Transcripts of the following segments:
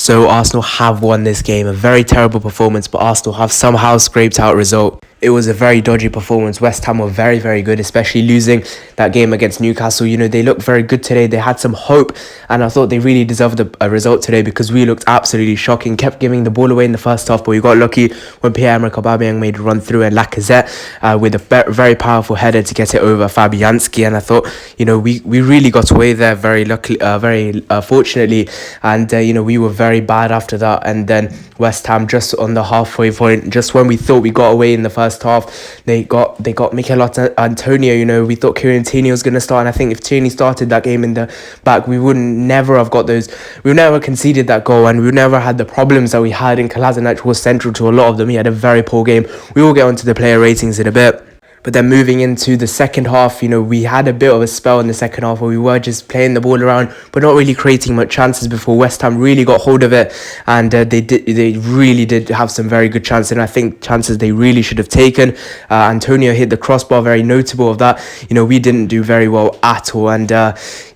So Arsenal have won this game. A very terrible performance, but Arsenal have somehow scraped out a result. It was a very dodgy performance. West Ham were very, very good, especially losing that game against Newcastle. You know, they looked very good today. They had some hope, and I thought they really deserved a result today because we looked absolutely shocking. Kept giving the ball away in the first half, but we got lucky when Pierre-Emerick Aubameyang made a run through and Lacazette with a very powerful header to get it over Fabianski. And I thought, you know, we really got away there very luckily, very fortunately. And, you know, we were very bad after that. And then West Ham just on the halfway point, just when we thought we got away in the first half, they got Mikel Antonio. You know, we thought Kieran Tierney was going to start, and I think if Tierney started that game in the back, we would never have got those. We would never conceded that goal, and we would never had the problems that we had. And Lacazette was central to a lot of them. He had a very poor game. We will get onto the player ratings in a bit. But then moving into the second half, you know, we had a bit of a spell in the second half where we were just playing the ball around, but not really creating much chances before West Ham really got hold of it. And they really did have some very good chances. And I think chances they really should have taken. Antonio hit the crossbar, very notable of that. You know, we didn't do very well at all. And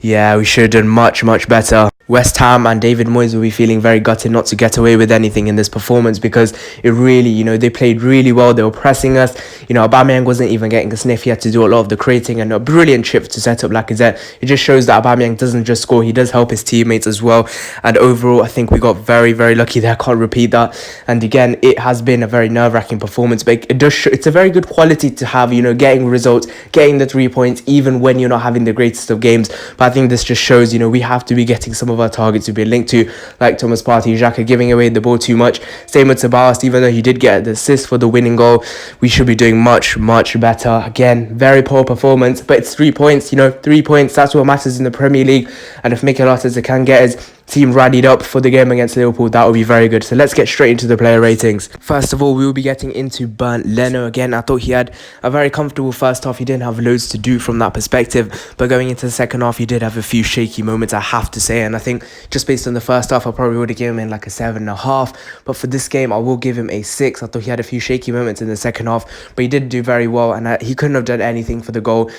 yeah, we should have done much, much better. West Ham and David Moyes will be feeling very gutted not to get away with anything in this performance because it really, you know, they played really well. They were pressing us. You know, Aubameyang wasn't even getting a sniff. He had to do a lot of the creating and a brilliant chip to set up Lacazette. It just shows that Aubameyang doesn't just score, he does help his teammates as well. And overall, I think we got very, very lucky there. I can't repeat that. And again, it has been a very nerve-wracking performance, but it does show, it's a very good quality to have, you know, getting results, getting the 3 points, even when you're not having the greatest of games. But I think this just shows, you know, we have to be getting some of our targets to be linked to, like Thomas Partey, Xhaka giving away the ball too much. Same with Sabas, even though he did get the assist for the winning goal, we should be doing much, much better. Again, very poor performance, but it's 3 points, you know, 3 points, that's what matters in the Premier League. And if Mikel Arteta can get his team rallied up for the game against Liverpool, that would be very good. So let's get straight into the player ratings. First of all, we will be getting into Bernd Leno. Again, I thought he had a very comfortable first half. He didn't have loads to do from that perspective, but going into the second half, he did have a few shaky moments, I have to say. And I think just based on the first half, I probably would have given him like a 7.5. But for this game, I will give him a 6. I thought he had a few shaky moments in the second half, but he did do very well, and he couldn't have done anything for the goal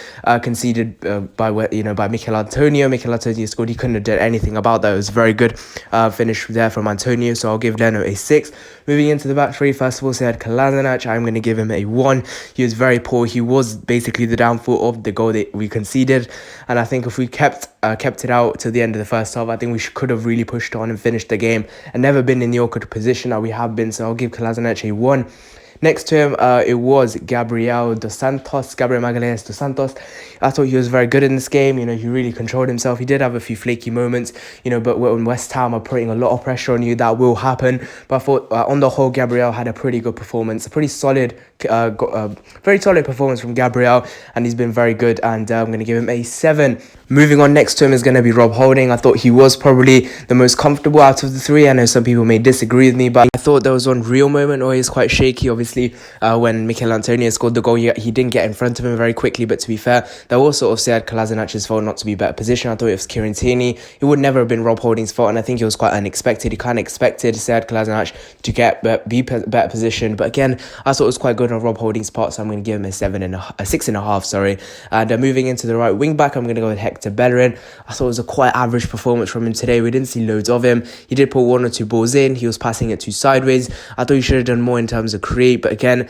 conceded by Mikel Antonio. Mikel Antonio scored. He couldn't have done anything about that. It was very good finish there from Antonio, so I'll give Leno a 6. Moving into the back three, first of all, said Lacazette. I'm going to give him a 1. He was very poor. He was basically the downfall of the goal that we conceded, and I think if we kept it out to the end of the first half, I think we could have really pushed on and finished the game and never been in the awkward position that we have been. So I'll give Lacazette a 1. Next to him, it was Gabriel Magalhães dos Santos. I thought he was very good in this game. You know, he really controlled himself. He did have a few flaky moments, you know, but when West Ham are putting a lot of pressure on you, that will happen. But I thought, on the whole, Gabriel had a pretty good performance, a pretty solid, very solid performance from Gabriel, and he's been very good, and I'm going to give him a 7. Moving on, next to him is going to be Rob Holding. I thought he was probably the most comfortable out of the three. I know some people may disagree with me, but I thought there was one real moment where he was quite shaky, obviously, when Mikel Antonio scored the goal. He didn't get in front of him very quickly, but to be fair, that was sort of said Lacazzette's fault not to be better position. I thought it was Kieran Tierney. It would never have been Rob Holding's fault, and I think it was quite unexpected. He kind of expected Sead Lacazette to be better position, but again, I thought it was quite good on Rob Holding's part, so I'm going to give him a 6.5. Sorry. And moving into the right wing back, I'm going to go with Hector Bellerin. I thought it was a quite average performance from him today. We didn't see loads of him. He did put 1 or 2 balls in. He was passing it too sideways. I thought he should have done more in terms of create, but again,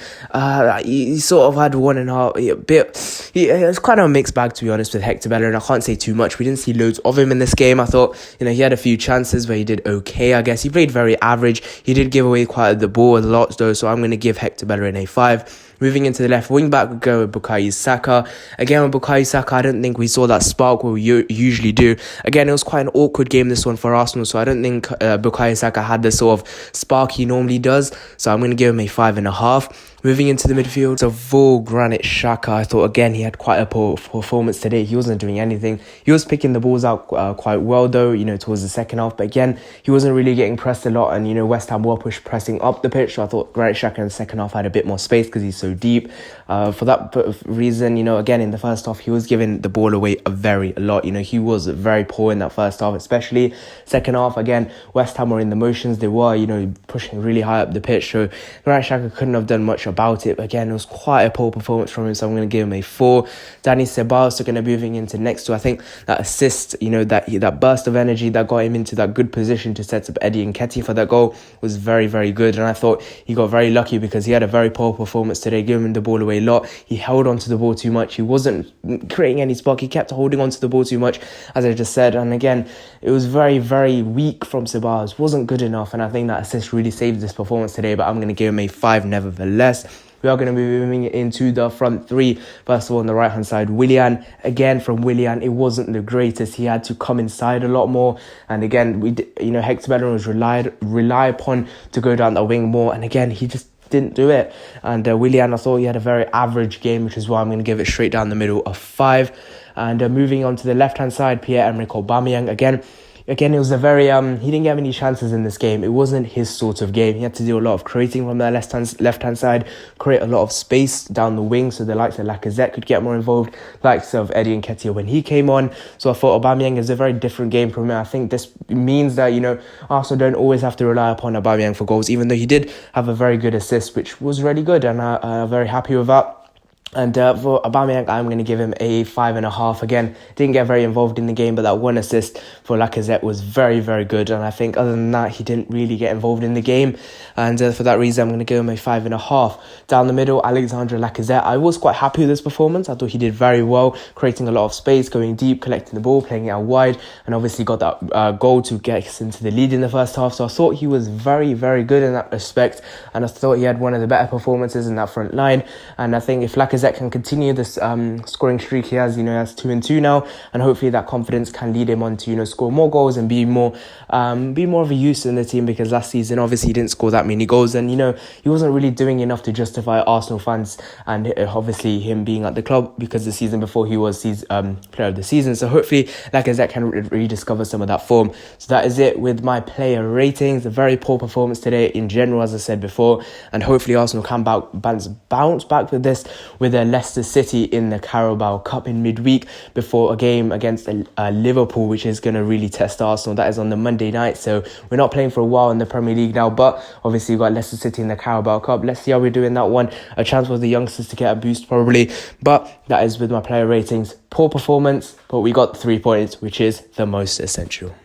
he sort of had 1.5 bit. It was kind of a mixed bag, to be honest, with Hector Bellerin. I can't say too much. We didn't see loads of him in this game. I thought, you know, he had a few chances where he did okay, I guess. He played very average. He did give away quite the ball a lot, though, so I'm going to give Hector Bellerin a 5. Moving into the left wing back, we go with Bukayo Saka. Again, with Bukayo Saka, I don't think we saw that spark where we usually do. Again, it was quite an awkward game, this one, for Arsenal, so I don't think Bukayo Saka had the sort of spark he normally does, so I'm going to give him a 5.5. Moving into the midfield, so for Granite Shaka, I thought, again, he had quite a poor performance today. He wasn't doing anything. He was picking the balls out quite well, though, you know, towards the second half. But again, he wasn't really getting pressed a lot. And, you know, West Ham were pressing up the pitch. So I thought Granite Shaka in the second half had a bit more space because he's so so deep. For that reason, again, in the first half, he was giving the ball away a lot. He was very poor in that first half, especially second half. Again, West Ham were in the motions. They were, pushing really high up the pitch. So Granite Shaka couldn't have done much about it. But again, it was quite a poor performance from him. So I'm going to give him a 4. Danny Ceballos are going to be moving into next to, I think, that assist, that burst of energy that got him into that good position to set up Eddie Nketiah for that goal was very, very good. And I thought he got very lucky because he had a very poor performance today, giving the ball away a lot. He held on to the ball too much. He wasn't creating any spark. He kept holding on to the ball too much, as I just said. And again, it was very, very weak from Ceballos. Wasn't good enough. And I think that assist really saved this performance today. But I'm going to give him a 5 nevertheless. We are going to be moving into the front three. First of all, on the right-hand side, Willian. Again, from Willian, it wasn't the greatest. He had to come inside a lot more. And again, Hector Bellerin was relied upon to go down the wing more. And again, he just didn't do it. And Willian, I thought he had a very average game, which is why I'm going to give it straight down the middle of 5. And moving on to the left-hand side, Pierre-Emerick Aubameyang. Again, it was a very, he didn't get many chances in this game. It wasn't his sort of game. He had to do a lot of creating from the left-hand side, create a lot of space down the wing so the likes of Lacazette could get more involved, likes of Eddie Nketiah when he came on. So I thought Aubameyang is a very different game from him. I think this means that, Arsenal don't always have to rely upon Aubameyang for goals, even though he did have a very good assist, which was really good, and I'm very happy with that. And for Aubameyang, I'm going to give him a 5.5. Again, didn't get very involved in the game, but that one assist for Lacazette was very, very good. And I think other than that, he didn't really get involved in the game. And for that reason, I'm going to give him a 5.5. Down the middle, Alexandre Lacazette. I was quite happy with this performance. I thought he did very well, creating a lot of space, going deep, collecting the ball, playing it out wide, and obviously got that goal to get us into the lead in the first half. So I thought he was very, very good in that respect. And I thought he had one of the better performances in that front line. And I think if Lacazette can continue this scoring streak he has, he has 2 and 2 now, and hopefully that confidence can lead him on to score more goals and be more of a use in the team, because last season obviously he didn't score that many goals, and he wasn't really doing enough to justify Arsenal fans and obviously him being at the club, because the season before he was player of the season. So hopefully Lacazette can rediscover some of that form. So that is it with my player ratings. A very poor performance today in general, as I said before, and hopefully Arsenal can bounce back with this with Leicester City in the Carabao Cup in midweek before a game against Liverpool, which is going to really test Arsenal. That is on the Monday night, so we're not playing for a while in the Premier League now, but obviously we've got Leicester City in the Carabao Cup. Let's see how we're doing that one. A chance for the youngsters to get a boost probably, but that is with my player ratings. Poor performance, but we got 3 points, which is the most essential.